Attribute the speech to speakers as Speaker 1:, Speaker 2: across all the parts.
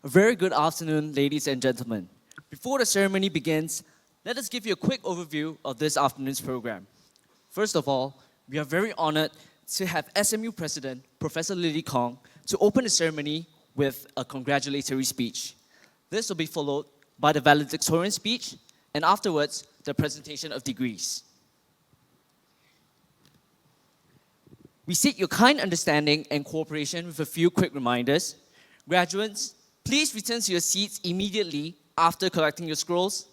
Speaker 1: A very good afternoon, ladies and gentlemen. Before the ceremony begins, let us give you a quick overview of this afternoon's program. First of all, we are very honored to have SMU President, Professor Lily Kong, to open the ceremony with a congratulatory speech. This will be followed by the valedictorian speech, and afterwards, the presentation of degrees. We seek your kind understanding and cooperation with a few quick reminders. Graduates, please return to your seats immediately after collecting your scrolls.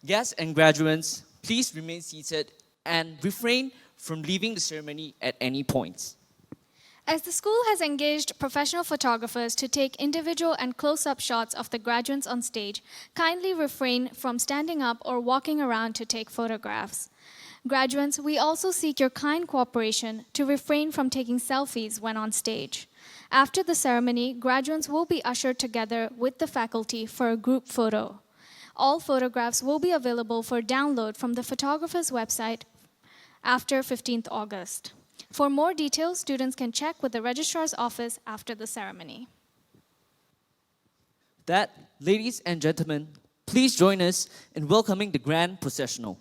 Speaker 1: Guests and graduates, please remain seated and refrain from leaving the ceremony at any point.
Speaker 2: As the school has engaged professional photographers to take individual and close-up shots of the graduates on stage, kindly refrain from standing up or walking around to take photographs. Graduates, we also seek your kind cooperation to refrain from taking selfies when on stage. After the ceremony, graduates will be ushered together with the faculty for a group photo. All photographs will be available for download from the photographer's website after 15th August. For more details, students can check with the registrar's office after the ceremony.
Speaker 1: That, ladies and gentlemen, please join us in welcoming the Grand Processional.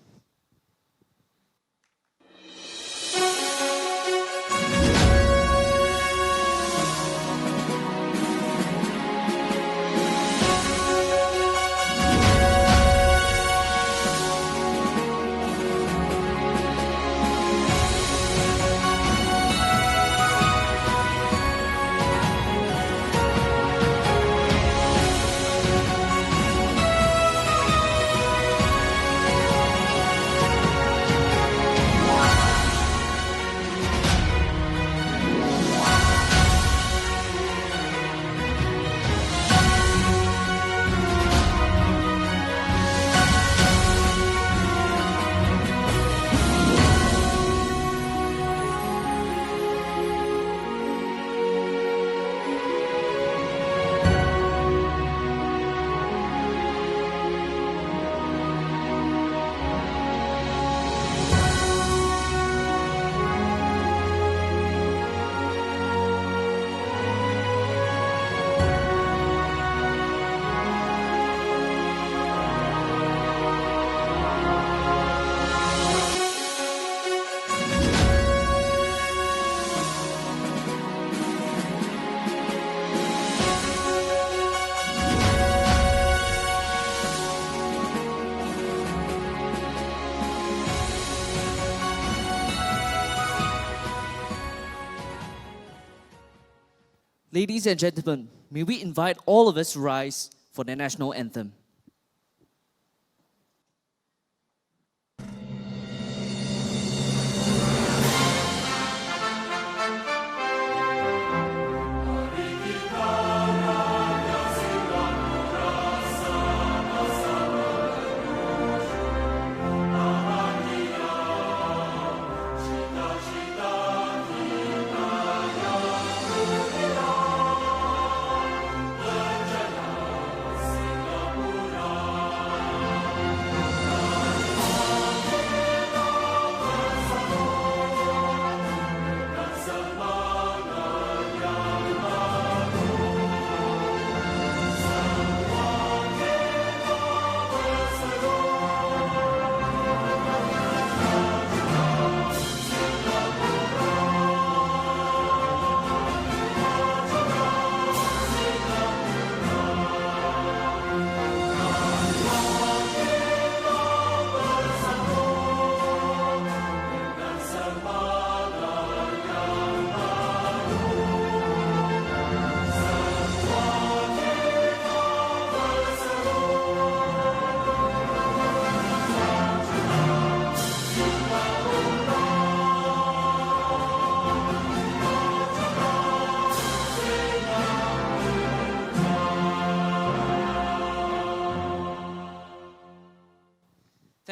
Speaker 1: Ladies and gentlemen, may we invite all of us to rise for the national anthem.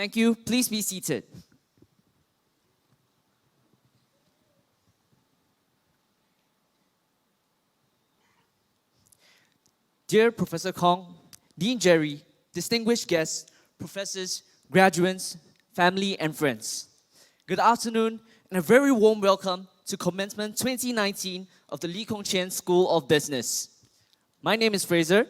Speaker 1: Thank you. Please be seated. Dear Professor Kong, Dean Jerry, distinguished guests, professors, graduates, family, and friends. Good afternoon and a very warm welcome to Commencement 2019 of the Lee Kong Chian School of Business. My name is Fraser.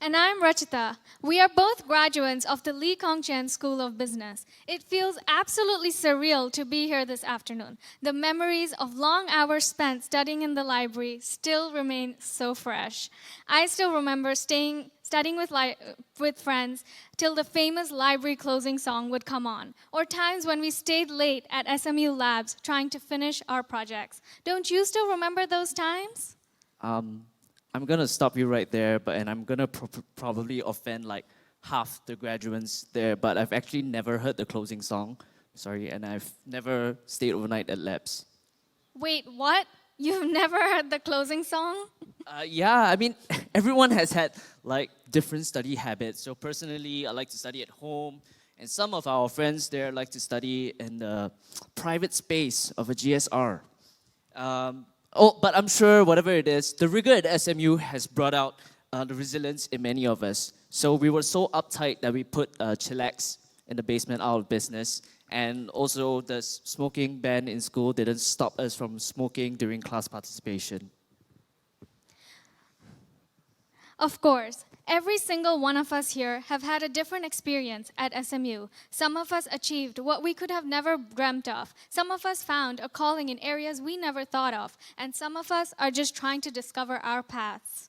Speaker 2: And I'm Rachita. We are both graduates of the Lee Kong Chian School of Business. It feels absolutely surreal to be here this afternoon. The memories of long hours spent studying in the library still remain so fresh. I still remember studying with friends till the famous library closing song would come on, or times when we stayed late at SMU labs trying to finish our projects. Don't you still remember those times?
Speaker 1: I'm gonna stop you right there, and I'm gonna probably offend like half the graduates there, but I've actually never heard the closing song. Sorry, and I've never stayed overnight at labs.
Speaker 2: Wait, what? You've never heard the closing song?
Speaker 1: Yeah, I mean, everyone has had like different study habits. So personally, I like to study at home, and some of our friends there like to study in the private space of a GSR. But I'm sure whatever it is, the rigor at SMU has brought out the resilience in many of us. So we were so uptight that we put chillax in the basement out of business. And also the smoking ban in school didn't stop us from smoking during class participation.
Speaker 2: Of course, every single one of us here have had a different experience at SMU. Some of us achieved what we could have never dreamt of. Some of us found a calling in areas we never thought of. And some of us are just trying to discover our paths.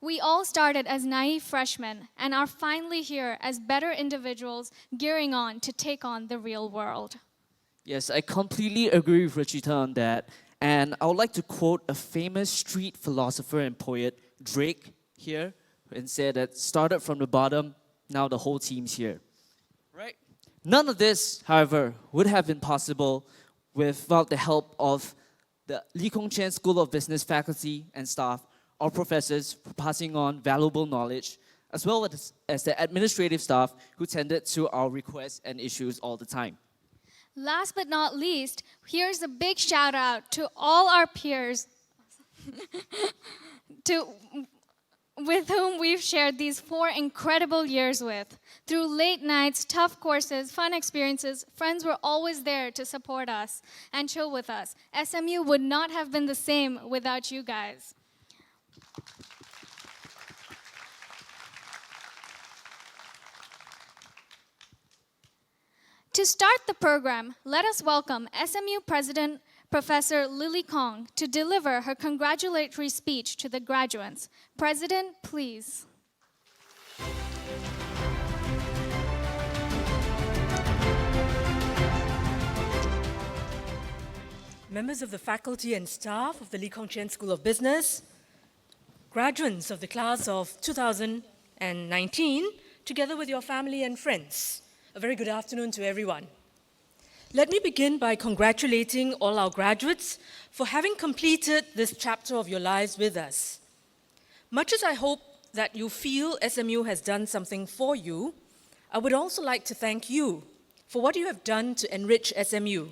Speaker 2: We all started as naive freshmen and are finally here as better individuals gearing on to take on the real world.
Speaker 1: Yes, I completely agree with Rachita on that. And I would like to quote a famous street philosopher and poet, Drake, here, and said that started from the bottom, now the whole team's here. Right? None of this, however, would have been possible without the help of the Lee Kong Chian School of Business faculty and staff, our professors for passing on valuable knowledge, as well as the administrative staff who tended to our requests and issues all the time.
Speaker 2: Last but not least, here's a big shout out to all our peers with whom we've shared these 4 incredible years with. Through late nights, tough courses, fun experiences, friends were always there to support us and chill with us. SMU would not have been the same without you guys. To start the program, let us welcome SMU President Professor Lily Kong to deliver her congratulatory speech to the graduates. President, please.
Speaker 3: Members of the faculty and staff of the Lee Kong Chian School of Business, graduates of the class of 2019, together with your family and friends, a very good afternoon to everyone. Let me begin by congratulating all our graduates for having completed this chapter of your lives with us. Much as I hope that you feel SMU has done something for you, I would also like to thank you for what you have done to enrich SMU.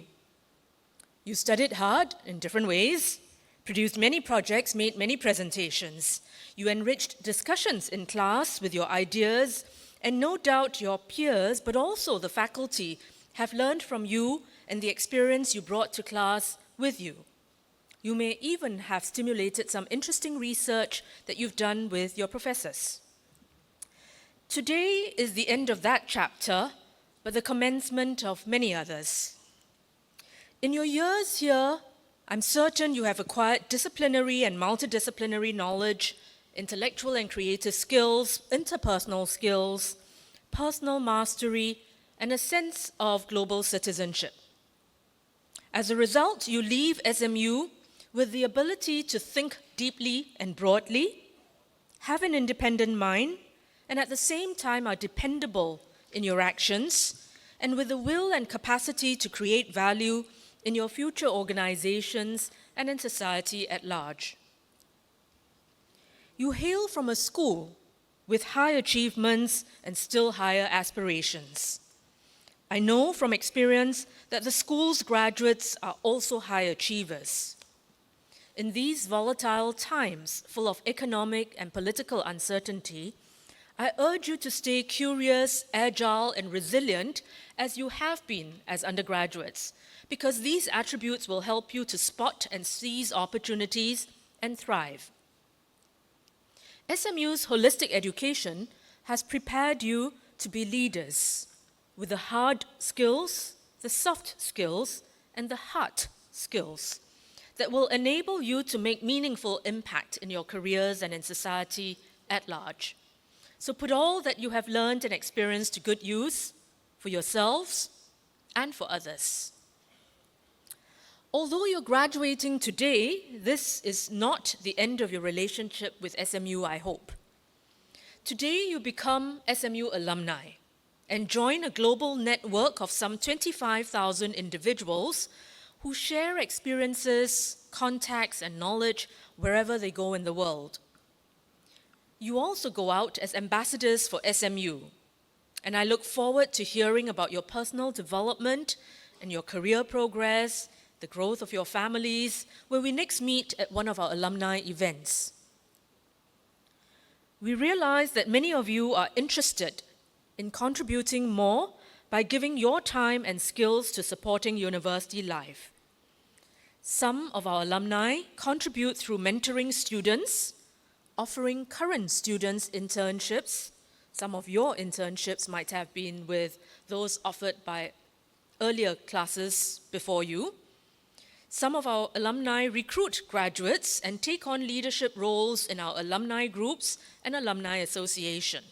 Speaker 3: You studied hard in different ways, produced many projects, made many presentations. You enriched discussions in class with your ideas, and no doubt your peers, but also the faculty, have learned from you and the experience you brought to class with you. You may even have stimulated some interesting research that you've done with your professors. Today is the end of that chapter, but the commencement of many others. In your years here, I'm certain you have acquired disciplinary and multidisciplinary knowledge, intellectual and creative skills, interpersonal skills, personal mastery, and a sense of global citizenship. As a result, you leave SMU with the ability to think deeply and broadly, have an independent mind, and at the same time are dependable in your actions, and with the will and capacity to create value in your future organizations and in society at large. You hail from a school with high achievements and still higher aspirations. I know from experience that the school's graduates are also high achievers. In these volatile times full of economic and political uncertainty, I urge you to stay curious, agile, and resilient as you have been as undergraduates, because these attributes will help you to spot and seize opportunities and thrive. SMU's holistic education has prepared you to be leaders with the hard skills, the soft skills, and the heart skills that will enable you to make meaningful impact in your careers and in society at large. So put all that you have learned and experienced to good use for yourselves and for others. Although you're graduating today, this is not the end of your relationship with SMU, I hope. Today you become SMU alumni and join a global network of some 25,000 individuals who share experiences, contacts, and knowledge wherever they go in the world. You also go out as ambassadors for SMU, and I look forward to hearing about your personal development and your career progress, the growth of your families, when we next meet at one of our alumni events. We realize that many of you are interested in contributing more by giving your time and skills to supporting university life. Some of our alumni contribute through mentoring students, offering current students internships. Some of your internships might have been with those offered by earlier classes before you. Some of our alumni recruit graduates and take on leadership roles in our alumni groups and alumni association.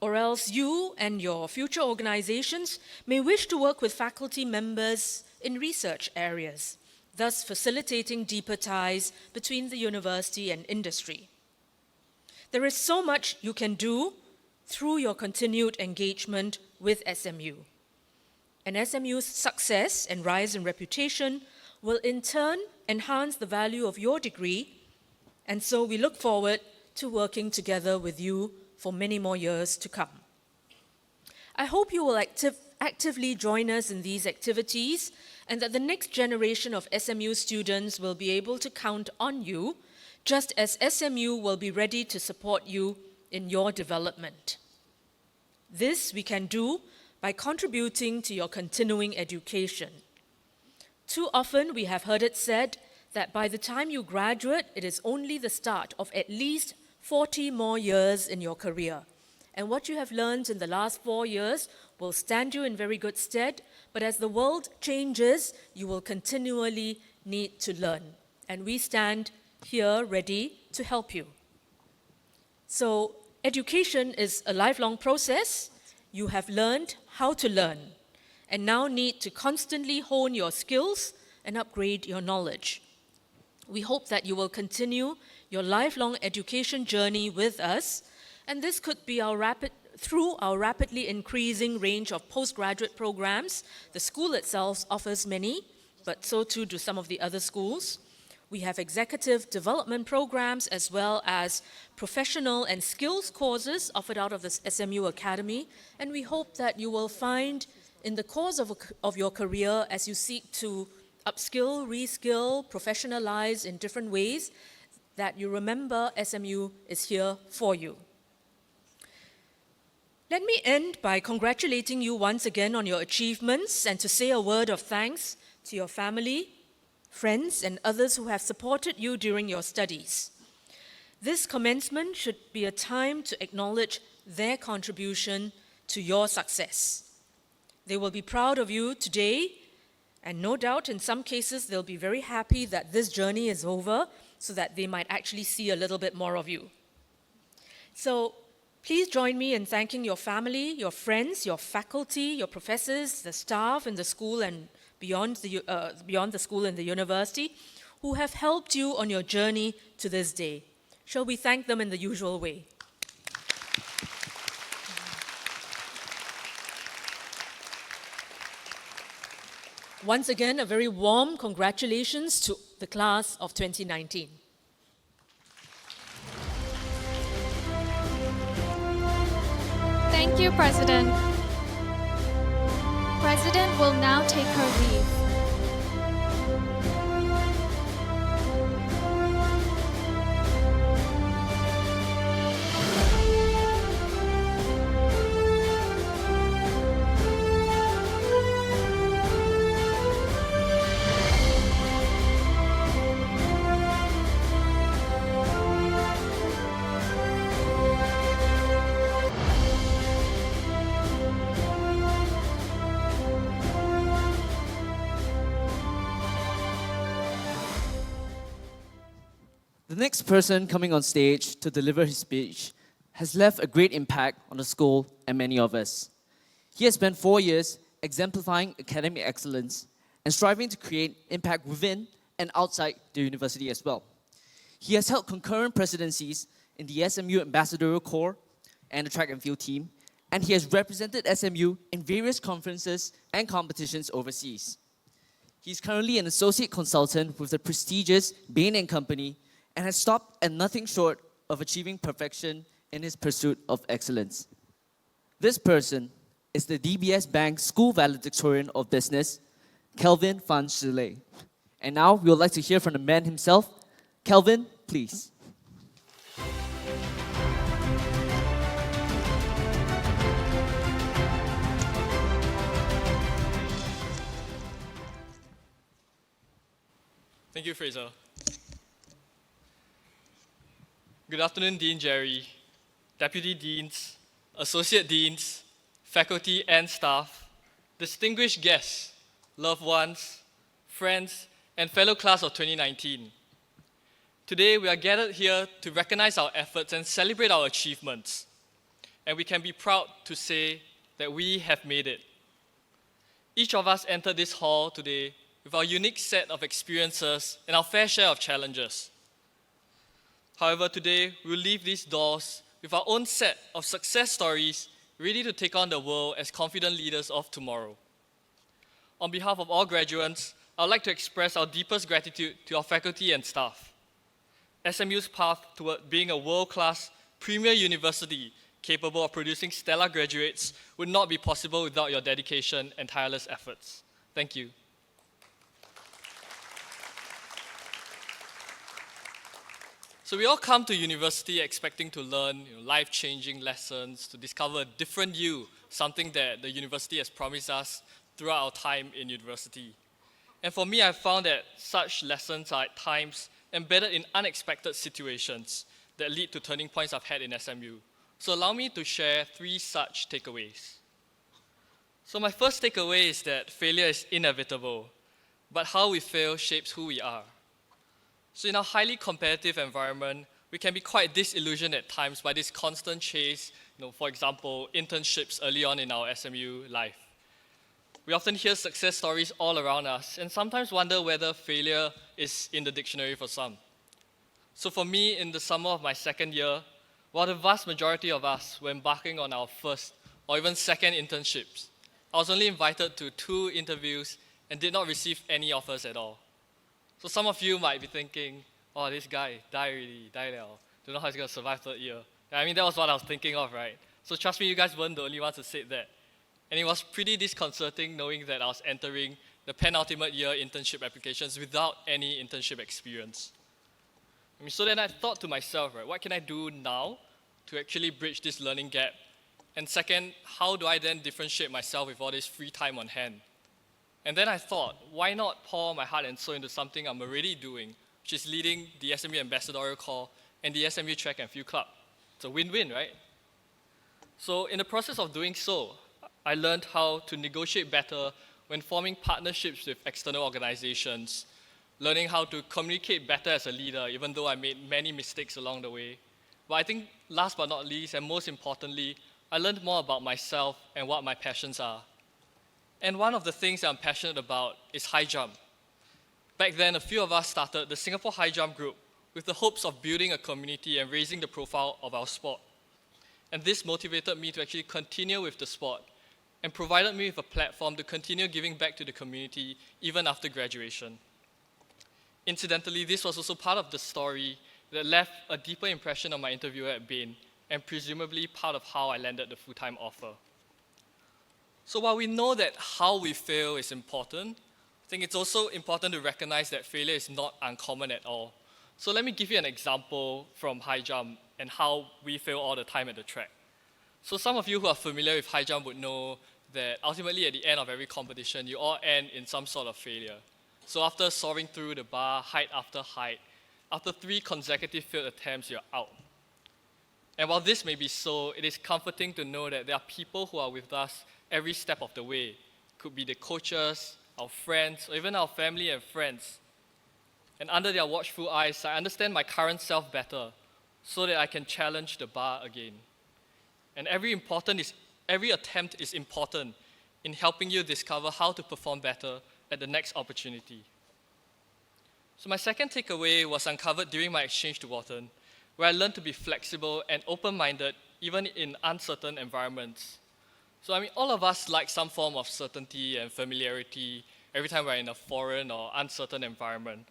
Speaker 3: Or else you and your future organizations may wish to work with faculty members in research areas, thus facilitating deeper ties between the university and industry. There is so much you can do through your continued engagement with SMU. And SMU's success and rise in reputation will in turn enhance the value of your degree, and so we look forward to working together with you for many more years to come. I hope you will actively join us in these activities and that the next generation of SMU students will be able to count on you, just as SMU will be ready to support you in your development. This we can do by contributing to your continuing education. Too often we have heard it said that by the time you graduate, it is only the start of at least 40 more years in your career. And what you have learned in the last 4 years will stand you in very good stead, but as the world changes, you will continually need to learn. And we stand here ready to help you. So, education is a lifelong process. You have learned how to learn, and now need to constantly hone your skills and upgrade your knowledge. We hope that you will continue your lifelong education journey with us, and this could be through our rapidly increasing range of postgraduate programs. The school itself offers many, but so too do some of the other schools. We have executive development programs as well as professional and skills courses offered out of the SMU Academy, and we hope that you will find in the course of your career, as you seek to upskill, reskill, professionalize in different ways, that you remember SMU is here for you. Let me end by congratulating you once again on your achievements and to say a word of thanks to your family, friends, and others who have supported you during your studies. This commencement should be a time to acknowledge their contribution to your success. They will be proud of you today, and no doubt in some cases they'll be very happy that this journey is over so that they might actually see a little bit more of you. So please join me in thanking your family, your friends, your faculty, your professors, the staff in the school and beyond the school and the university who have helped you on your journey to this day. Shall we thank them in the usual way? Once again, a very warm congratulations to the class of 2019.
Speaker 2: Thank you, President. President will now take her leave.
Speaker 1: The next person coming on stage to deliver his speech has left a great impact on the school and many of us. He has spent 4 years exemplifying academic excellence and striving to create impact within and outside the university as well. He has held concurrent presidencies in the SMU Ambassadorial Corps and the track and field team, and he has represented SMU in various conferences and competitions overseas. He's currently an associate consultant with the prestigious Bain & Company and has stopped at nothing short of achieving perfection in his pursuit of excellence. This person is the DBS Bank School Valedictorian of Business, Kelvin Van Shile. And now we would like to hear from the man himself. Kelvin, please.
Speaker 4: Thank you, Fraser. Good afternoon, Dean Jerry, Deputy Deans, Associate Deans, faculty and staff, distinguished guests, loved ones, friends, and fellow class of 2019. Today, we are gathered here to recognize our efforts and celebrate our achievements. And we can be proud to say that we have made it. Each of us entered this hall today with our unique set of experiences and our fair share of challenges. However, today, we'll leave these doors with our own set of success stories ready to take on the world as confident leaders of tomorrow. On behalf of all graduates, I would like to express our deepest gratitude to our faculty and staff. SMU's path toward being a world-class premier university capable of producing stellar graduates would not be possible without your dedication and tireless efforts. Thank you. So we all come to university expecting to learn life-changing lessons, to discover a different you, something that the university has promised us throughout our time in university. And for me, I've found that such lessons are at times embedded in unexpected situations that lead to turning points I've had in SMU. So allow me to share 3 such takeaways. So my first takeaway is that failure is inevitable, but how we fail shapes who we are. So in our highly competitive environment, we can be quite disillusioned at times by this constant chase, for example, internships early on in our SMU life. We often hear success stories all around us and sometimes wonder whether failure is in the dictionary for some. So for me, in the summer of my second year, while the vast majority of us were embarking on our first or even second internships, I was only invited to 2 interviews and did not receive any offers at all. So some of you might be thinking, oh, this guy died liao. Don't know how he's going to survive 3rd year. I mean, that was what I was thinking of, right? So trust me, you guys weren't the only ones who said that. And it was pretty disconcerting knowing that I was entering the penultimate year internship applications without any internship experience. So then I thought to myself, right, what can I do now to actually bridge this learning gap? And second, how do I then differentiate myself with all this free time on hand? And then I thought, why not pour my heart and soul into something I'm already doing, which is leading the SMU Ambassadorial Corps and the SMU Track and Field Club. It's a win-win, right? So in the process of doing so, I learned how to negotiate better when forming partnerships with external organizations, learning how to communicate better as a leader, even though I made many mistakes along the way. But I think last but not least, and most importantly, I learned more about myself and what my passions are. And one of the things that I'm passionate about is high jump. Back then, a few of us started the Singapore High Jump Group with the hopes of building a community and raising the profile of our sport. And this motivated me to actually continue with the sport and provided me with a platform to continue giving back to the community even after graduation. Incidentally, this was also part of the story that left a deeper impression on my interviewer at Bain and presumably part of how I landed the full-time offer. So while we know that how we fail is important, I think it's also important to recognize that failure is not uncommon at all. So let me give you an example from high jump and how we fail all the time at the track. So some of you who are familiar with high jump would know that ultimately at the end of every competition, you all end in some sort of failure. So after soaring through the bar, height after height, after 3 consecutive failed attempts, you're out. And while this may be so, it is comforting to know that there are people who are with us every step of the way. Could be the coaches, our friends, or even our family and friends And under their watchful eyes, I understand my current self better so that I can challenge the bar again. And every attempt is important in helping you discover how to perform better at the next opportunity. So my second takeaway was uncovered during my exchange to Wharton, where I learned to be flexible and open-minded even in uncertain environments. So I mean, all of us like some form of certainty and familiarity every time we're in a foreign or uncertain environment.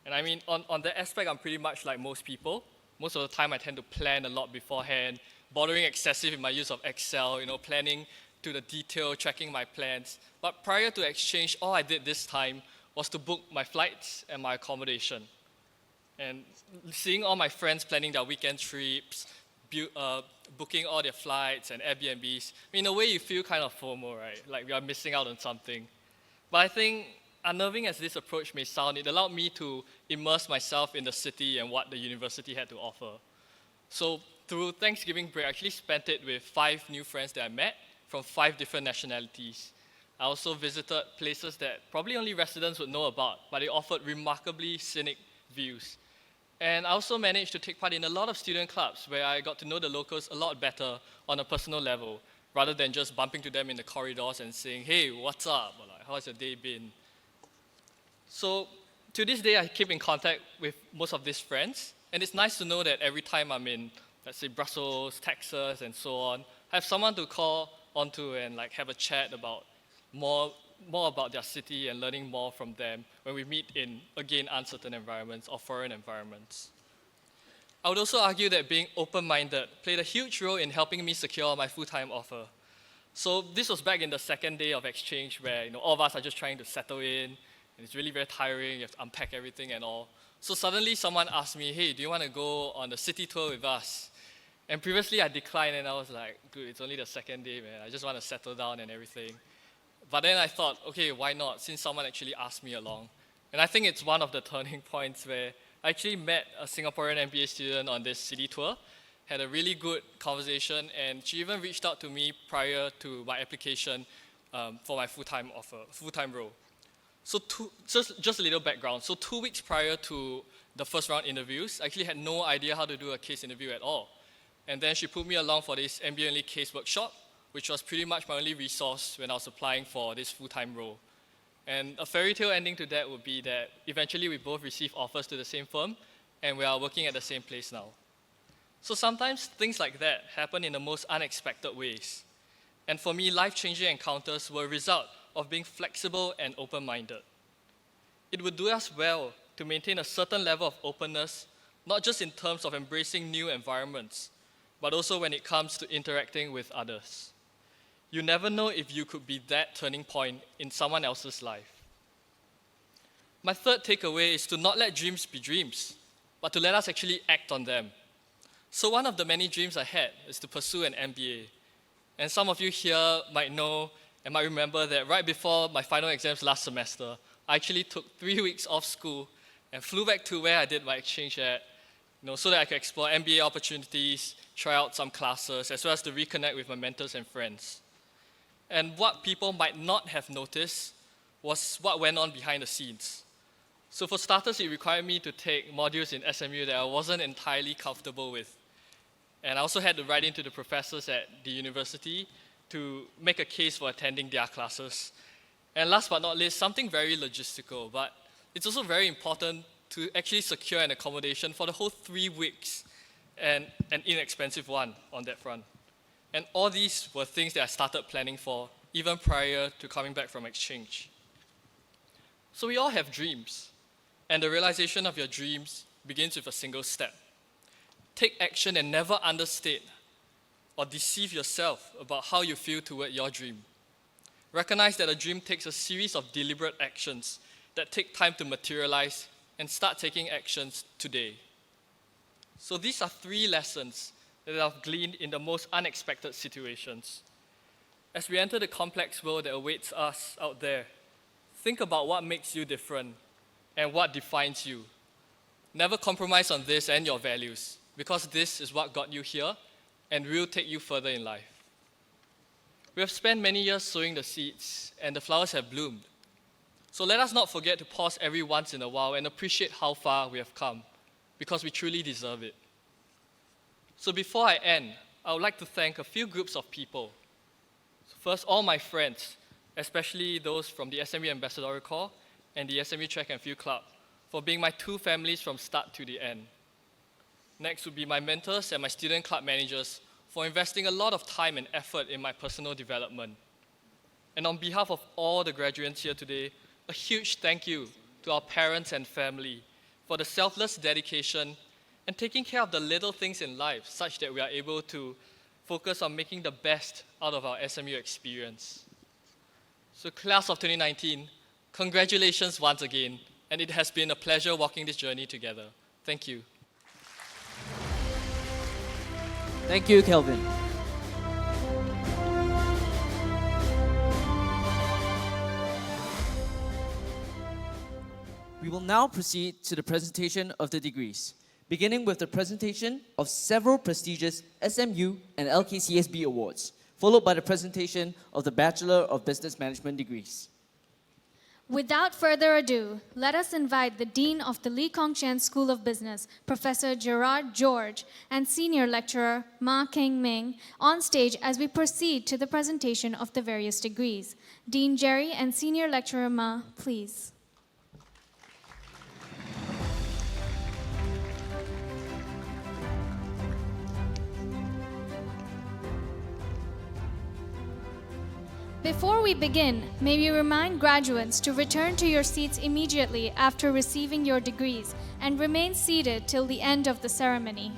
Speaker 4: And I mean, on that aspect, I'm pretty much like most people. Most of the time, I tend to plan a lot beforehand, bothering excessive in my use of Excel, planning to the detail, tracking my plans. But prior to exchange, all I did this time was to book my flights and my accommodation. And seeing all my friends planning their weekend trips, booking all their flights and Airbnbs, I mean, in a way, you feel kind of FOMO, right? Like we are missing out on something. But I think, unnerving as this approach may sound, it allowed me to immerse myself in the city and what the university had to offer. So through Thanksgiving break, I actually spent it with 5 new friends that I met from 5 different nationalities. I also visited places that probably only residents would know about, but they offered remarkably scenic views. And I also managed to take part in a lot of student clubs where I got to know the locals a lot better on a personal level, rather than just bumping to them in the corridors and saying, hey, what's up? Or like, how's your day been? So to this day, I keep in contact with most of these friends, and it's nice to know that every time I'm in, let's say, Brussels, Texas, and so on, I have someone to call onto and like have a chat about more about their city and learning more from them when we meet in, again, uncertain environments or foreign environments. I would also argue that being open-minded played a huge role in helping me secure my full-time offer. So this was back in the second day of exchange where all of us are just trying to settle in, and it's really very tiring, you have to unpack everything and all. So suddenly someone asked me, hey, do you want to go on the city tour with us? And previously I declined and I was like, dude, it's only the second day, man. I just want to settle down and everything. But then I thought, okay, why not, since someone actually asked me along. And I think it's one of the turning points where I actually met a Singaporean MBA student on this city tour, had a really good conversation, and she even reached out to me prior to my application for my full-time role. So just a little background. So 2 weeks prior to the first round interviews, I actually had no idea how to do a case interview at all. And then she put me along for this MBA-only case workshop, which was pretty much my only resource when I was applying for this full-time role. And a fairy tale ending to that would be that eventually we both received offers to the same firm, and we are working at the same place now. So sometimes things like that happen in the most unexpected ways. And for me, life-changing encounters were a result of being flexible and open-minded. It would do us well to maintain a certain level of openness, not just in terms of embracing new environments, but also when it comes to interacting with others. You never know if you could be that turning point in someone else's life. My third takeaway is to not let dreams be dreams, but to let us actually act on them. So one of the many dreams I had is to pursue an MBA. And some of you here might know and might remember that right before my final exams last semester, I actually took 3 weeks off school and flew back to where I did my exchange at, so that I could explore MBA opportunities, try out some classes, as well as to reconnect with my mentors and friends. And what people might not have noticed was what went on behind the scenes. So for starters, it required me to take modules in SMU that I wasn't entirely comfortable with. And I also had to write into the professors at the university to make a case for attending their classes. And last but not least, something very logistical, but it's also very important to actually secure an accommodation for the whole 3 weeks, and an inexpensive one on that front. And all these were things that I started planning for even prior to coming back from exchange. So we all have dreams, and the realization of your dreams begins with a single step. Take action and never understate or deceive yourself about how you feel toward your dream. Recognize that a dream takes a series of deliberate actions that take time to materialize, and start taking actions today. So these are 3 lessons that I've gleaned in the most unexpected situations. As we enter the complex world that awaits us out there, think about what makes you different and what defines you. Never compromise on this and your values, because this is what got you here and will take you further in life. We have spent many years sowing the seeds, and the flowers have bloomed. So let us not forget to pause every once in a while and appreciate how far we have come, because we truly deserve it. So before I end, I would like to thank a few groups of people. First, all my friends, especially those from the SMU Ambassadorial Corps and the SMU Track and Field Club, for being my two families from start to the end. Next would be my mentors and my student club managers for investing a lot of time and effort in my personal development. And on behalf of all the graduates here today, a huge thank you to our parents and family for the selfless dedication and taking care of the little things in life such that we are able to focus on making the best out of our SMU experience. So class of 2019, congratulations once again, and it has been a pleasure walking this journey together. Thank you.
Speaker 1: Thank you, Kelvin. We will now proceed to the presentation of the degrees, beginning with the presentation of several prestigious SMU and LKCSB awards, followed by the presentation of the Bachelor of Business Management degrees.
Speaker 2: Without further ado, let us invite the Dean of the Lee Kong Chian School of Business, Professor Gerard George, and Senior Lecturer Ma Keng Ming on stage as we proceed to the presentation of the various degrees. Dean Jerry and Senior Lecturer Ma, please. Before we begin, may we remind graduates to return to your seats immediately after receiving your degrees and remain seated till the end of the ceremony.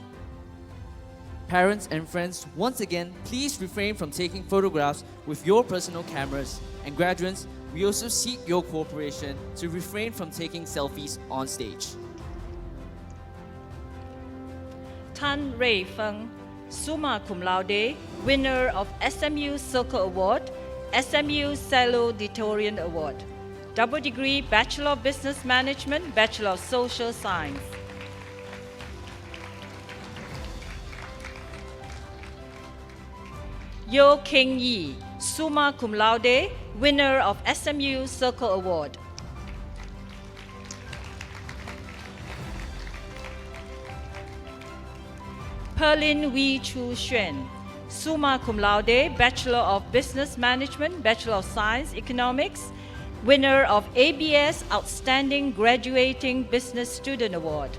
Speaker 1: Parents and friends, once again, please refrain from taking photographs with your personal cameras. And graduates, we also seek your cooperation to refrain from taking selfies on stage.
Speaker 5: Tan Rui Feng, summa cum laude, winner of SMU Circle Award, SMU Salutatorian Award, double degree Bachelor of Business Management, Bachelor of Social Science. Yo Keng Yi, summa cum laude, winner of SMU Circle Award. Perlin Wee Chu Xuan, summa cum laude, Bachelor of Business Management, Bachelor of Science, Economics, winner of ABS Outstanding Graduating Business Student Award.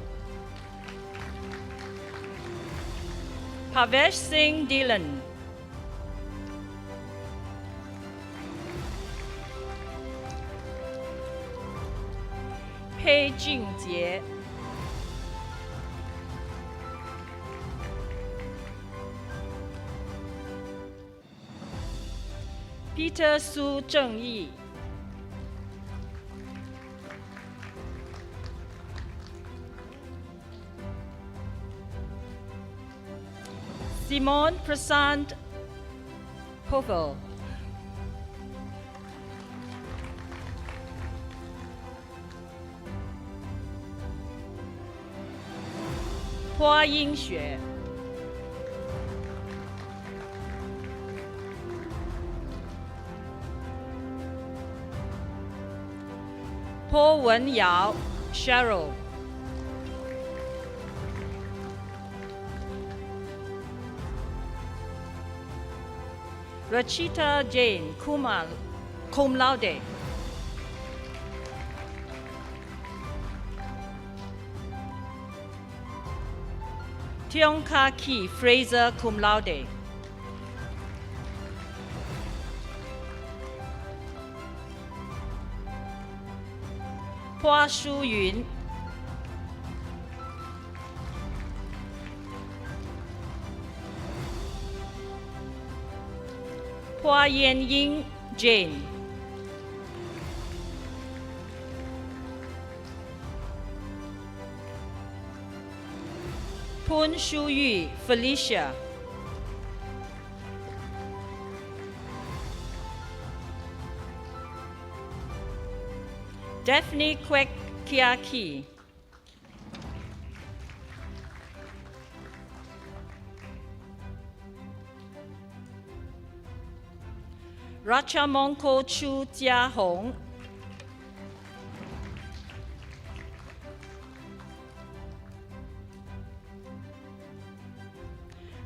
Speaker 5: Pavesh Singh Dhillon, Pei Jingjie, Peter Su Zhengyi, Simon Prasad Povel, Hua Yingxue, Po Wen Yao, Cheryl, Rachita Jane, cum laude. Tiong Ka Ki, Fraser, cum laude. Hua Shu Yun, Hua Yan Ying, Jane, Pun Shu Yu, Felicia, Daphne Kwek Kia Ki, Rachamonko Chu Jia Hong,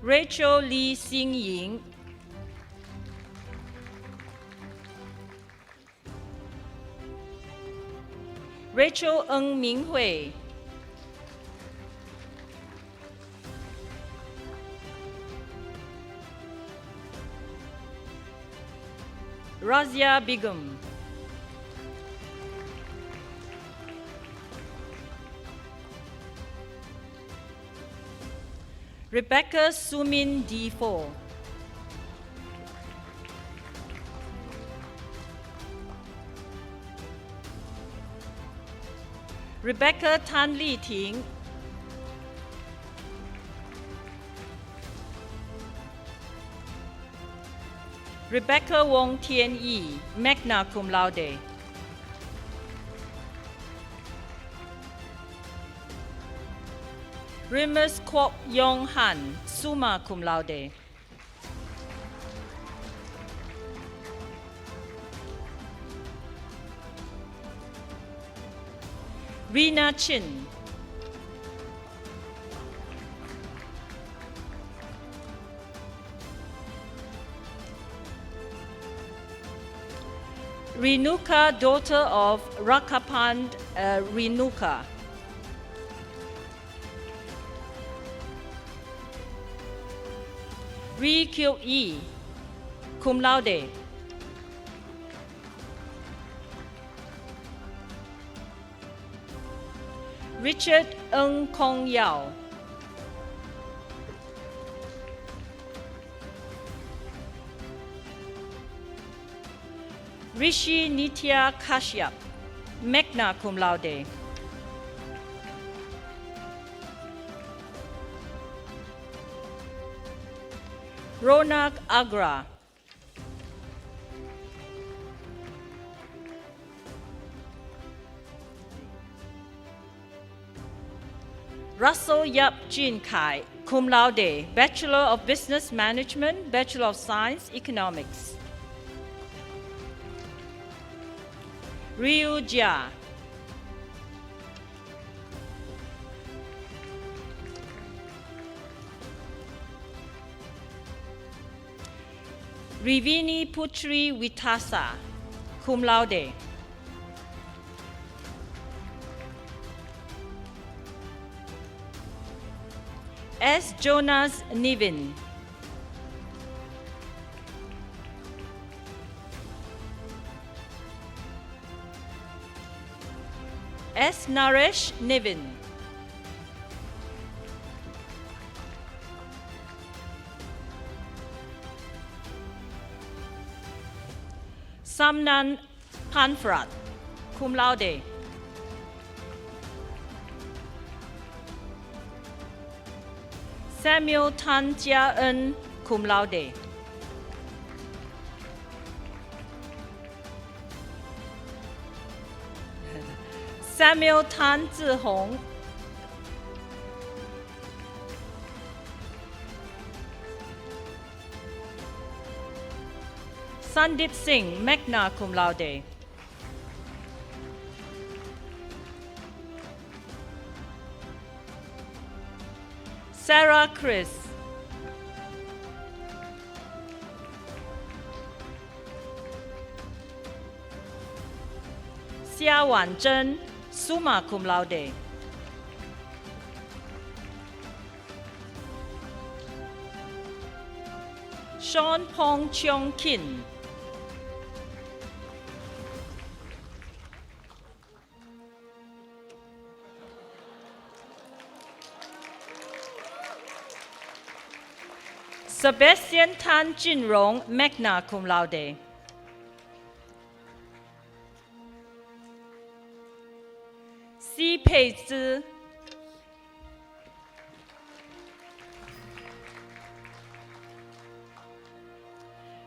Speaker 5: Rachel Lee Xing Ying, Rachel Ng Ming Hui, Razia Begum, Rebecca Sumin D4, Rebecca Tan Li Ting, Rebecca Wong Tien Yi, magna cum laude. Remus Kwok Yong Han, summa cum laude. Rina Chin, Renuka, daughter of Rakapand Renuka. Ri Kyo Yi, cum laude. Richard Ng Kong Yao, Rishi Nitya Kashyap, magna cum laude. Ronak Agra, Russell Yap Jin Kai, cum laude, Bachelor of Business Management, Bachelor of Science, Economics. Ryu Jia, Rivini Putri Vitasa, cum laude. S. Jonas Nivin, S. Naresh Nivin, Samnan Panfrat, cum laude. Samuel Tan Jia En, cum laude. Samuel Tan Zihong, Sandip Singh, magna cum laude. Sarah Chris, Xia Wan Zhen, summa cum laude. Sean Pong Cheong Kin, Sebastian Tan Jinrong, magna cum laude. Xi Pei Zi,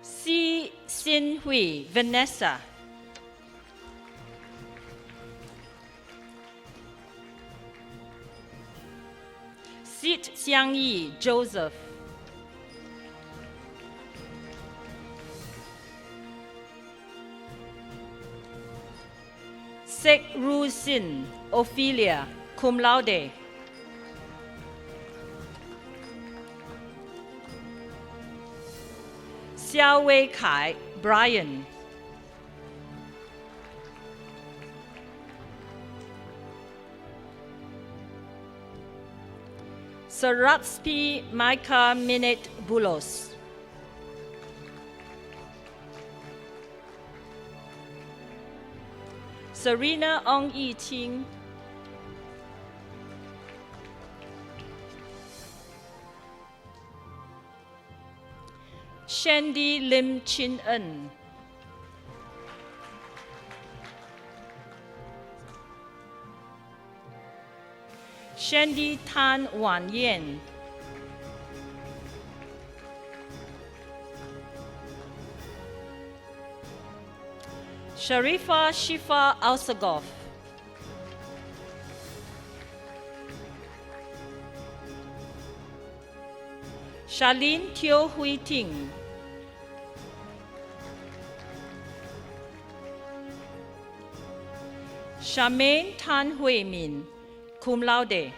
Speaker 5: Xi Xin Hui, Vanessa, Sit Xiang Yi, Joseph, Sek Ru Sin, Ophelia, cum laude. Xiao Wei Kai, Brian. Saratspi Micah Minute Bulos. Serena Ong Yi Ting. Shandy Lim Chin En. Shandy Tan Wan Yen. Sharifa Shifa Alsagov. Charlene Teo Hui Ting. Charmaine Tan Hui Min, cum laude.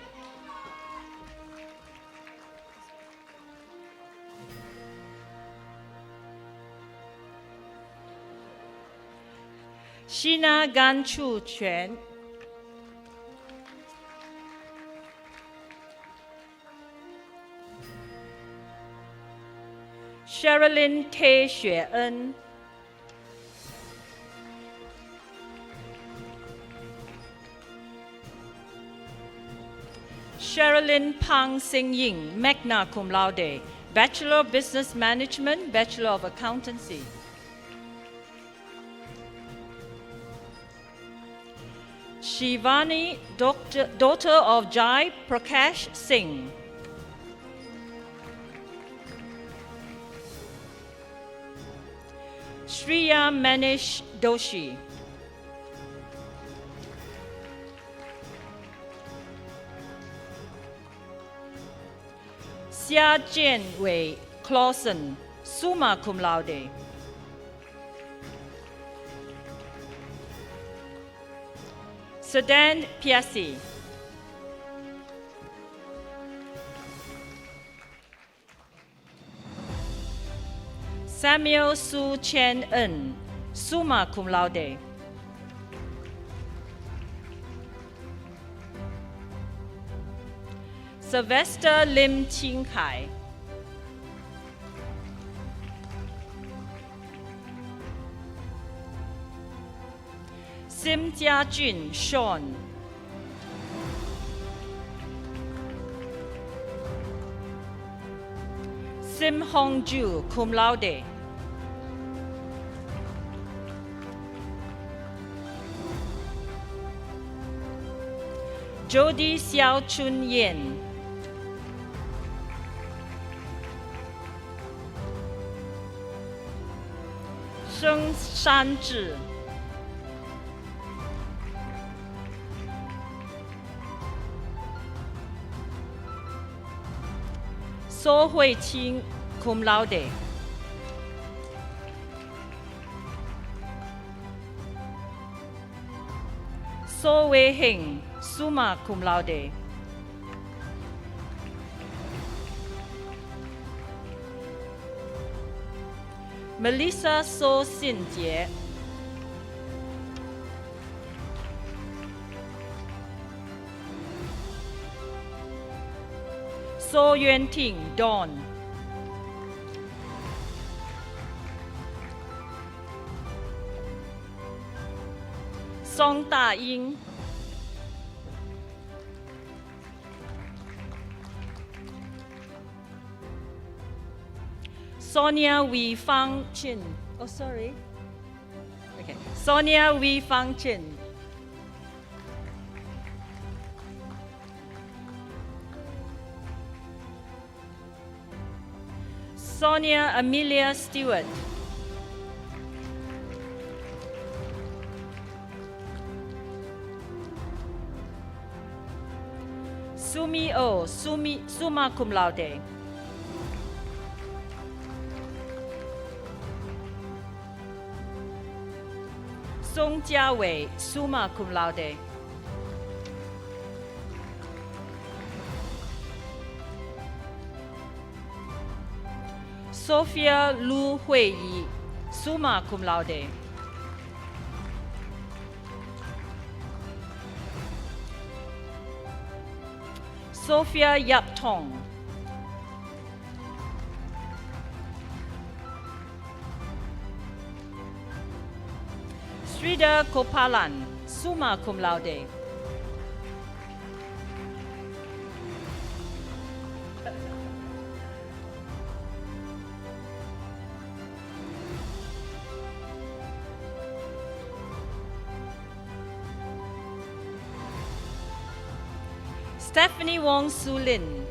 Speaker 5: Shina Gan Chu Quan. Sherilyn Tay Xue En. Sherilyn Pang Sing Ying, magna cum laude, Bachelor of Business Management, Bachelor of Accountancy. Shivani, daughter of Jai Prakash Singh. Shriya Manish Doshi. Xia Jian Wei Clausen, summa cum laude. Sedan Piasi. Samuel Su Chen En, summa cum laude. Sylvester Lim Ching Kai. Sim Jia Jun Sean. Sim Hong Ju, cum laude. Jody Xiao Chun Yen. Sheng Shan Zhi. So Hui Qing, cum laude. So Wei Heng, summa cum laude. Melissa So Xin Jie. So Yuan Ting, Dawn. Song Da Ying. Sonia Wee Fang Chin. Oh, sorry. Okay. Sonia Wee Fang Chin. Sonia Amelia Stewart. Sumi O, summa cum laude. Song Jiawei, summa cum laude. Sophia Lu Hui Yi, summa cum laude. Sophia Yap Tong. Sridhar Kopalan, summa cum laude. Stephanie Wong Su Lin.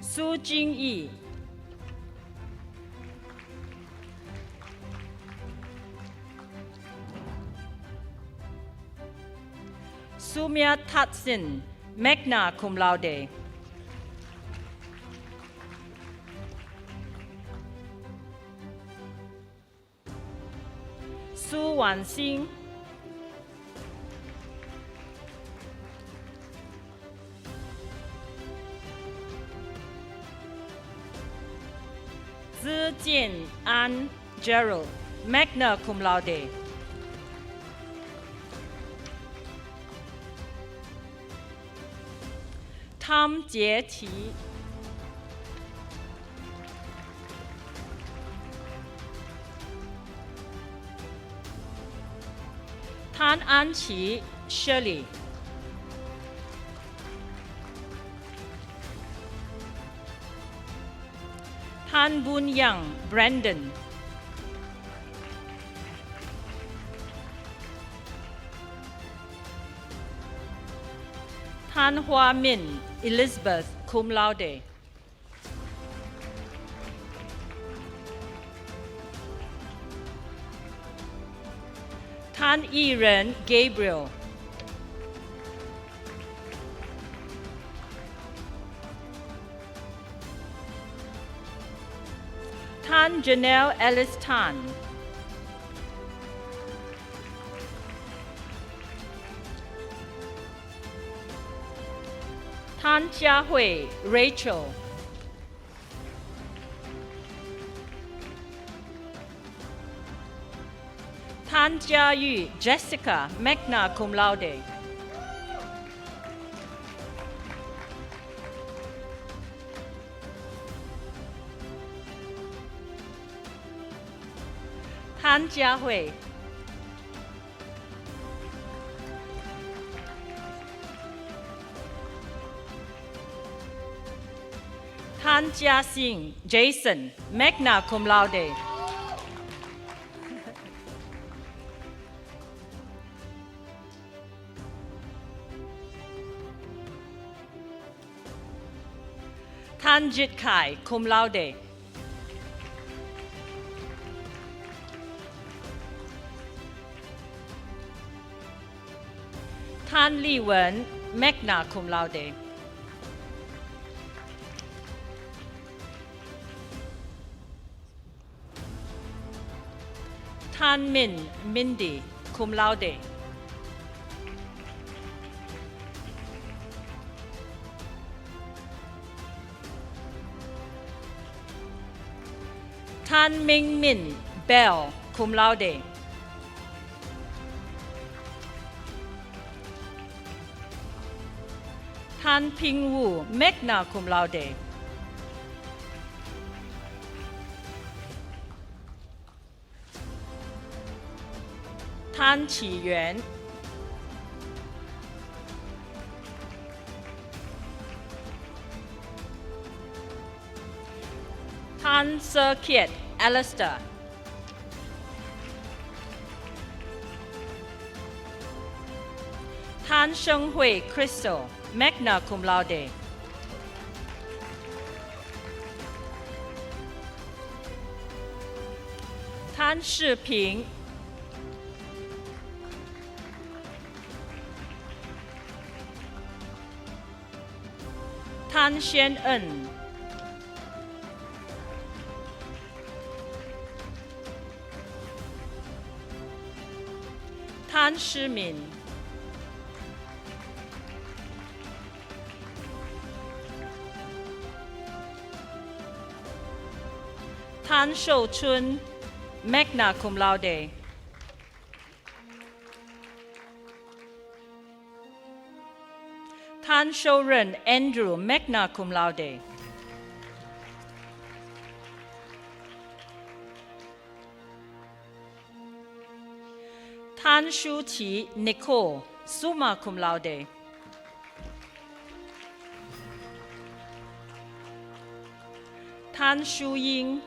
Speaker 5: Su Jing Yi. Sumya Tatsin, magna cum laude. Su Wanxing. Zi Jian An Gerald, magna cum laude. Tam Jie Qi. Tan An Qi Shirley. Tan Boon Yang Brandon. Tan Hua Min Elizabeth, cum laude. Tan Yiren Gabriel. Tan Janelle Ellis Tan. Tan Jiahui Rachel. Tan Jiayu Jessica, magna cum laude. Tan Jiahui. Tan Jiaxing Jason, magna cum laude. Tan Jit Kai, cum laude. Tan Li Wen, magna cum laude. Tan Min Mindy, cum laude. Tan Ming Min Bell, cum laude. Tan Ping Wu, magna cum laude. Tan Qi Yuan. Tan Sir Kiet Alistair. Tan Shenghui Crystal, magna cum laude. Tan Shiping. Tan Xian En. Tan Shimin. Tan Shou Chun, magna cum laude. Tan Shou Ren Andrew, magna cum laude. Tan Shu Qi Nicole, summa cum laude. Tan Shu Ying.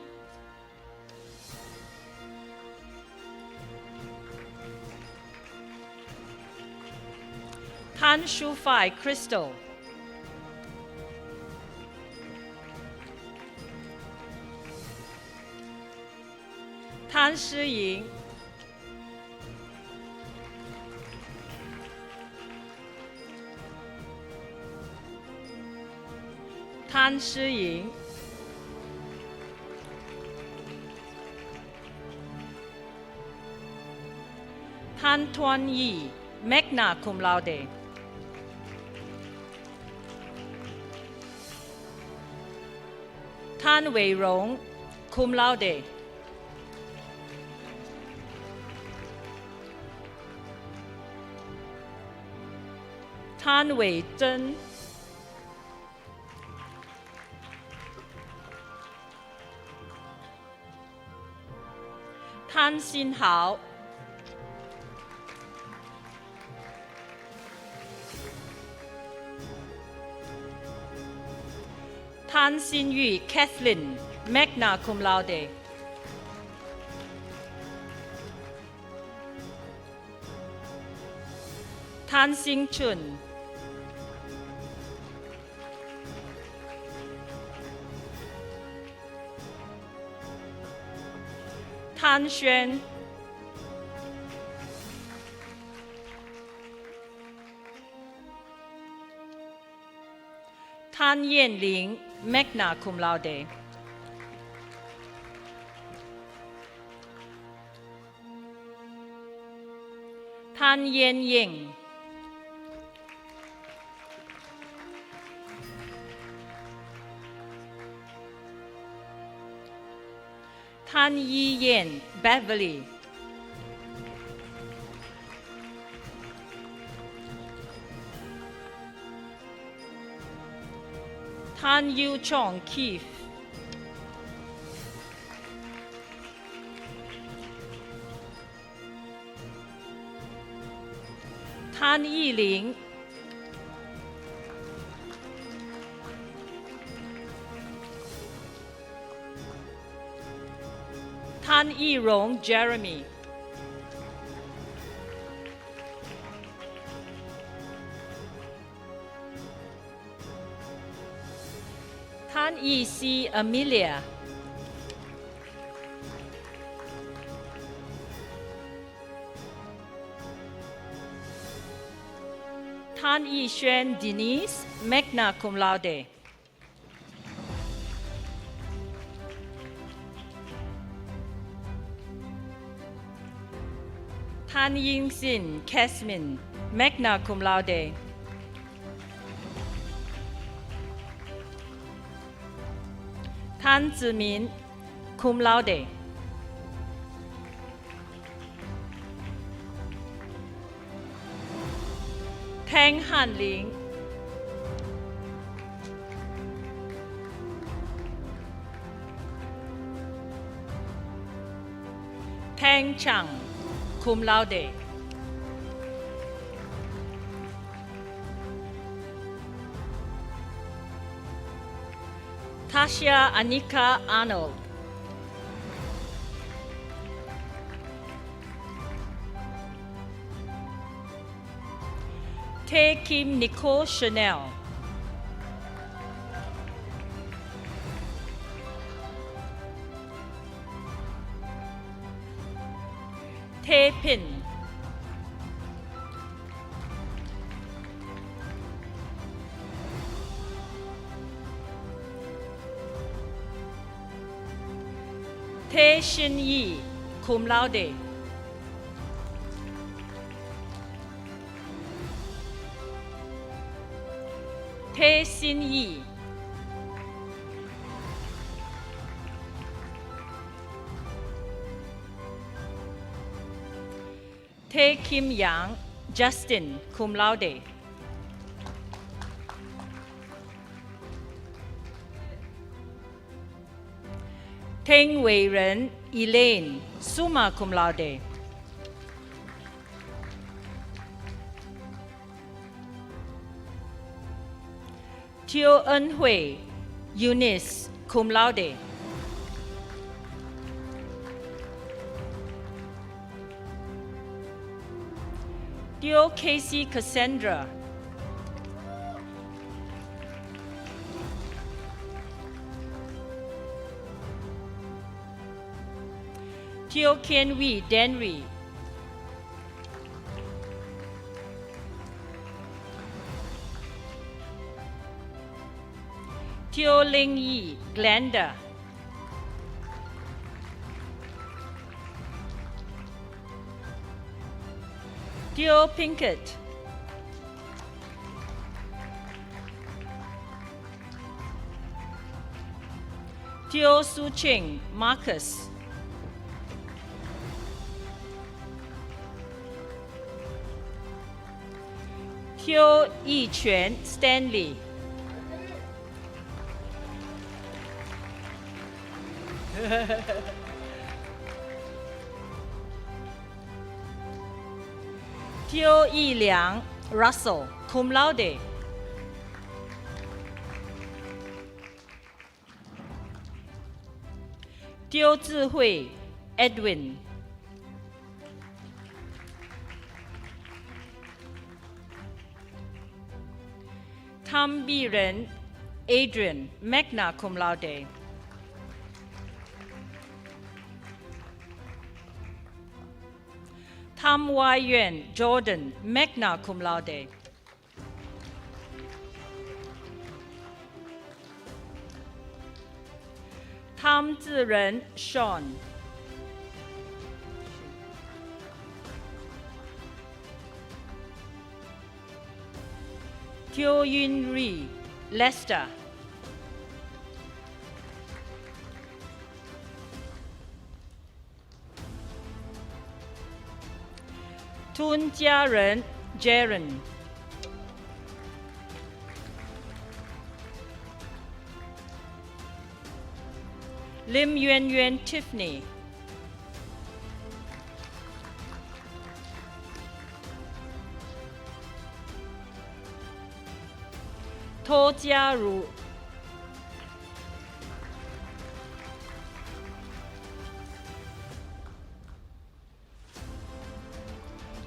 Speaker 5: Tan Shu Fai Crystal. Tan Shi Ying. Tan Shi Ying. Tan Tuan Yi, magna cum laude. Tan Wei Rong, cum laude. Tan Wei Zhen. Tan Xin Hao. Tan Xin Yu Kathleen, magna cum laude. Tan Xing Chun. Tan Xuan. Tan Yan Ling, magna cum laude. Tan Yan Ying. Tan Yi Yan Beverly. Tan Yu Chong Keith. Tan Yiling. Tan Yirong Jeremy. Tan Yi Amelia. Tan Yixuan Denise, magna cum laude. Tan Yingxin Casmin, magna cum laude. Tan Zimin, cum laude. Tang Hanling. Tang Chang, cum laude. Tasha Anika Arnold. Tae Kim Nicole Chanel. Tae Pin. Tae Shin Yi, cum laude. Tae Sin Yi. Tae Kim Yang, Justin, cum laude. Teng Wei Ren, Elaine, summa cum laude. Teo Eun Hui, Eunice, cum laude. Teo Casey Cassandra. Teo Kian Wee Denry. Teo Ling Yi Glenda. Teo Pinkett. Teo Su Ching Marcus. Teo Yi Quan Stanley. Teo Yi Liang Russell, cum laude. Teo Zihui Edwin. Tam Bi Ren Adrian, magna cum laude. Tam Wai Yuan Jordan, magna cum laude. Tam Ziren Sean. Teo Yun Ri Lester. Tun Jia Ren Jaren. Lim Yuan Yuan Tiffany. To Jia Ru.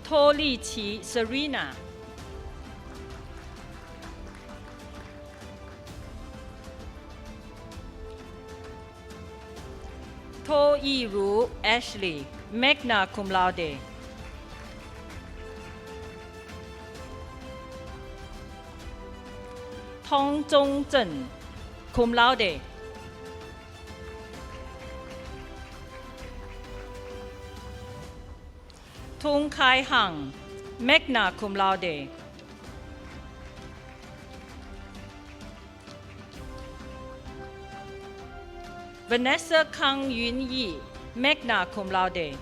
Speaker 5: To Li Qi Serena. To Yi Ru Ashley, magna cum laude. Tong Zhong Zhen, cum laude. Tung Kai Hang, magna cum laude. Vanessa Kang Yun Yi, magna cum laude.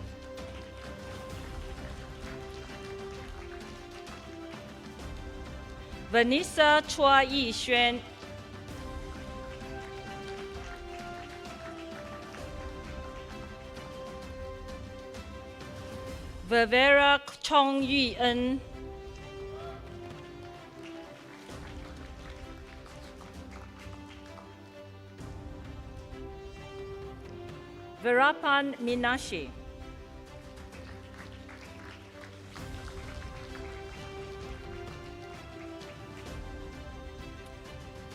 Speaker 5: Vanessa Chua Yi Xuan. Vera Chong Yu En. Verapan Minashi.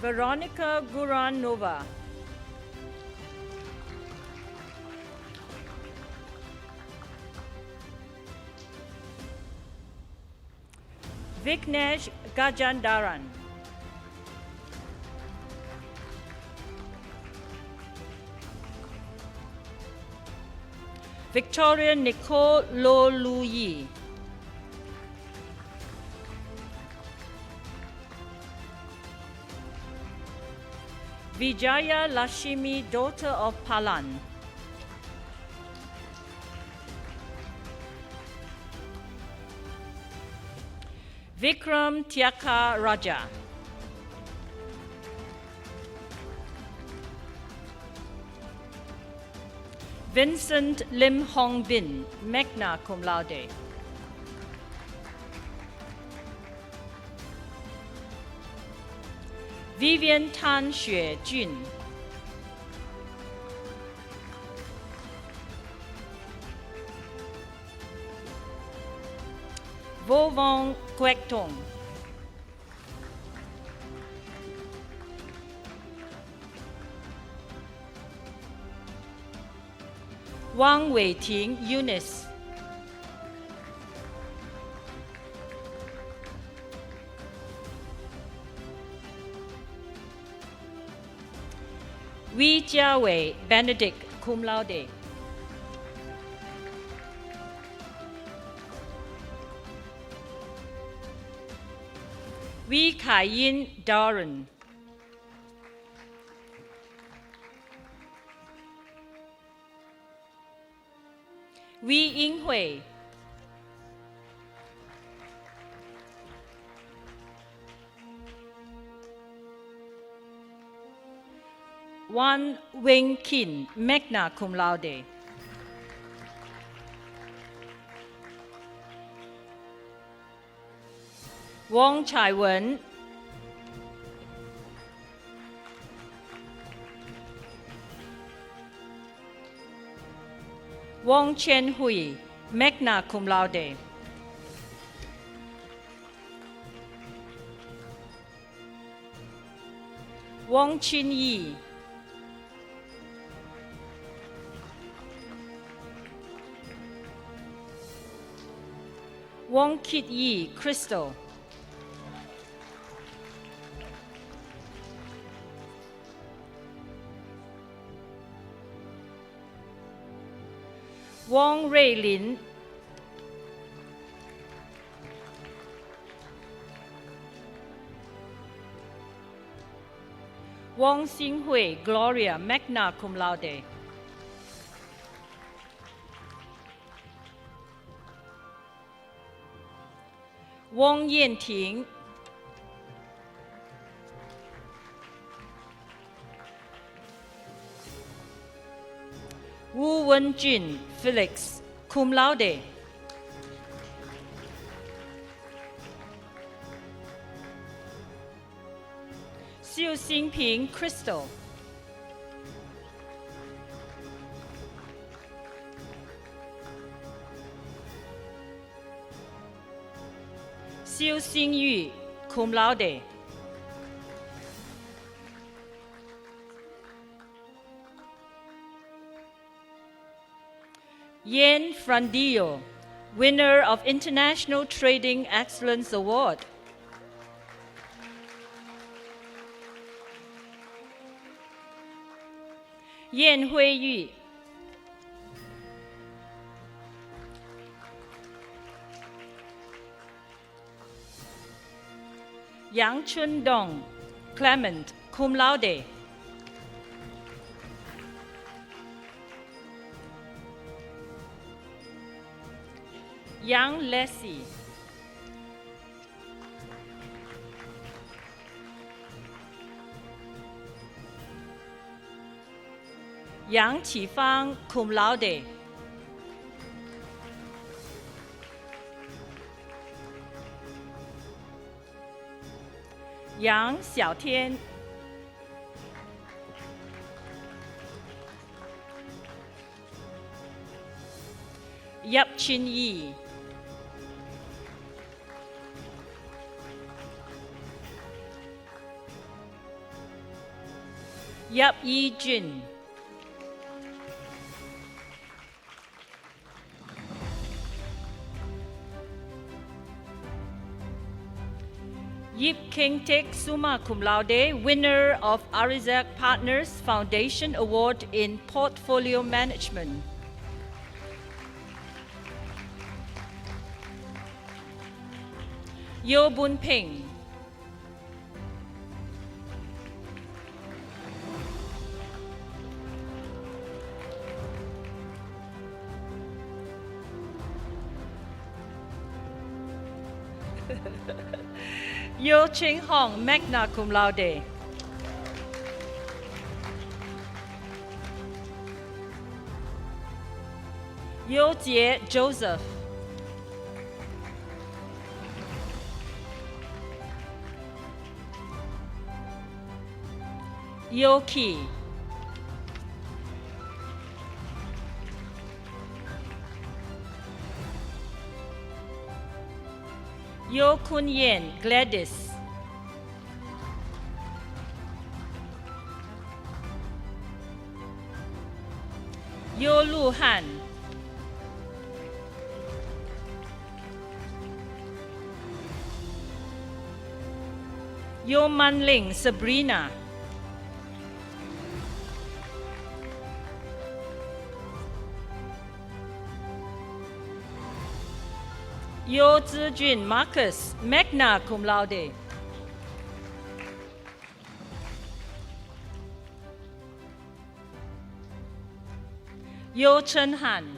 Speaker 5: Veronica Guranova. Vignesh Gajandaran. Victoria Nicole Loluyi. Vijaya Lashimi, daughter of Palan. Vikram Tiaka Raja. Vincent Lim Hong Bin, magna cum laude. Vivian Tan Xue Jun. Vo Vong Quek Tong. Wang Weiting Eunice. Wee Jiawei Benedict, cum laude. Wee Kai Yin Darren. Wee Ying Hui. Wan Wing Kin, magna cum laude. Wong Chai Wen. Wong Chen Hui, magna cum laude. Wong Chin Yi. Wong Kit Yi, Crystal. Wong Rui Lin. Wong Xing Hui, Gloria, magna cum laude. Wong Yanting. Wu Wenjun, Felix, cum laude. Xiu Xingping, Crystal. Xiu Xingyu, cum laude. Yen Frandillo, winner of International Trading Excellence Award. Yan Huiyu. Yang Chun Dong, Clement, cum laude. Yang Leslie. Yang Qifang, cum laude. Yang Xiaotian. Yap Chin Yi. Yap Yi Jun. Yip King Tek, summa cum laude, winner of Arizak Partners Foundation Award in Portfolio Management. Yo Bun Ping. Yo Ching Hong, magna cum laude. Yo Jie Joseph. Yo Ki. Yo Kun Yen Gladys. Yo Lu Han. Yo Man Ling Sabrina. Yo Zijun Marcus, magna cum laude. Yo Chen Han.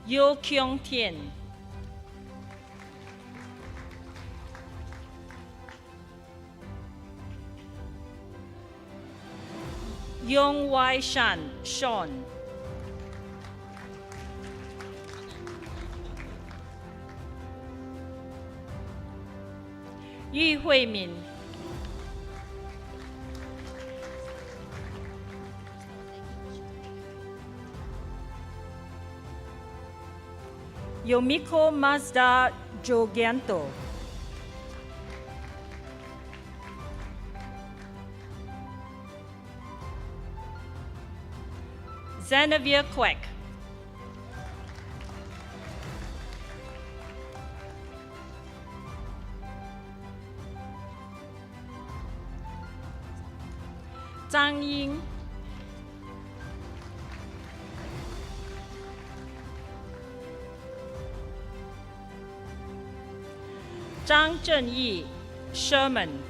Speaker 5: Yo Kyung Tien. Yong Wai Shan, Sean. Yu Huimin. Yomiko Mazda Jogianto. Xanavia Quack. Zhang Ying. Zhang Zhenyi, Sherman.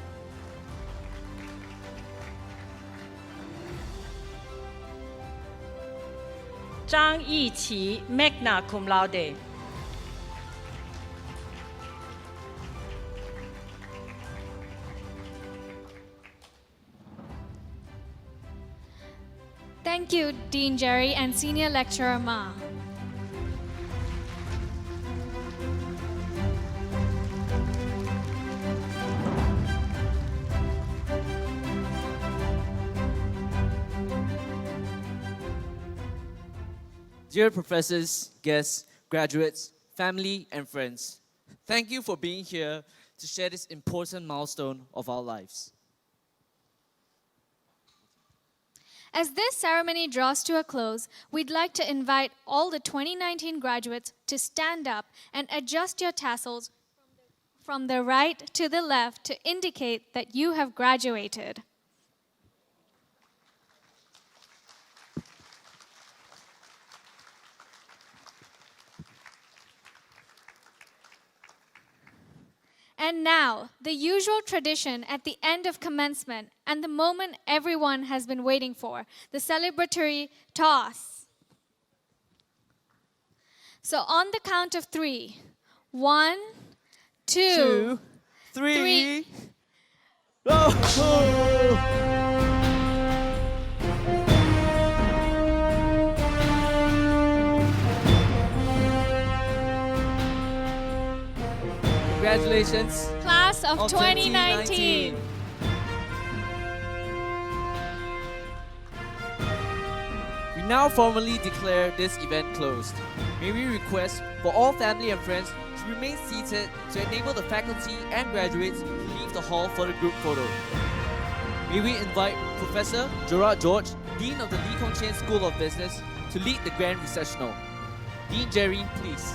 Speaker 5: Zhang Yiqi, magna cum laude.
Speaker 2: Thank you, Dean Jerry and Senior Lecturer Ma.
Speaker 1: Dear professors, guests, graduates, family, and friends, thank you for being here to share this important milestone of our lives.
Speaker 2: As this ceremony draws to a close, we'd like to invite all the 2019 graduates to stand up and adjust your tassels from the right to the left to indicate that you have graduated. And now, the usual tradition at the end of commencement and the moment everyone has been waiting for, the celebratory toss. So on the count of 3, 1, 2,
Speaker 1: 2, 3.
Speaker 2: three.
Speaker 1: Oh! Congratulations.
Speaker 2: Class of
Speaker 1: Of
Speaker 2: 2019.
Speaker 1: 2019. We now formally declare this event closed. May we request for all family and friends to remain seated to enable the faculty and graduates to leave the hall for the group photo. May we invite Professor Gerard George, Dean of the Lee Kong Chian School of Business, to lead the grand recessional. Dean Jerry, please.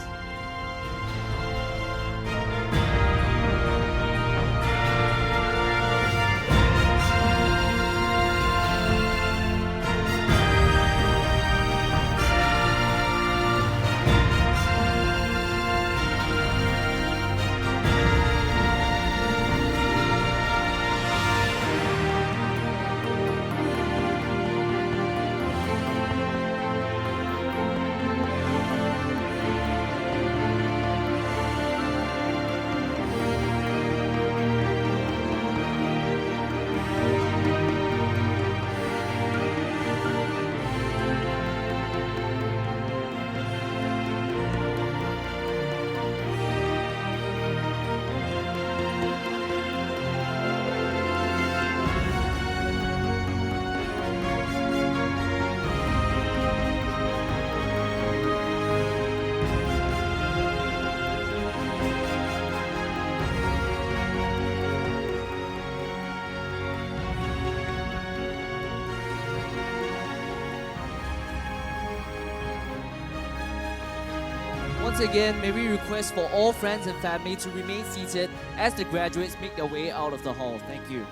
Speaker 1: once again, may we request for all friends and family to remain seated as the graduates make their way out of the hall. Thank you.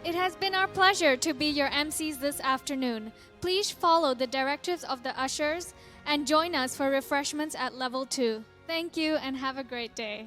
Speaker 2: It has been our pleasure to be your MCs this afternoon. Please follow the directives of the ushers and join us for refreshments at level 2. Thank you and have a great day.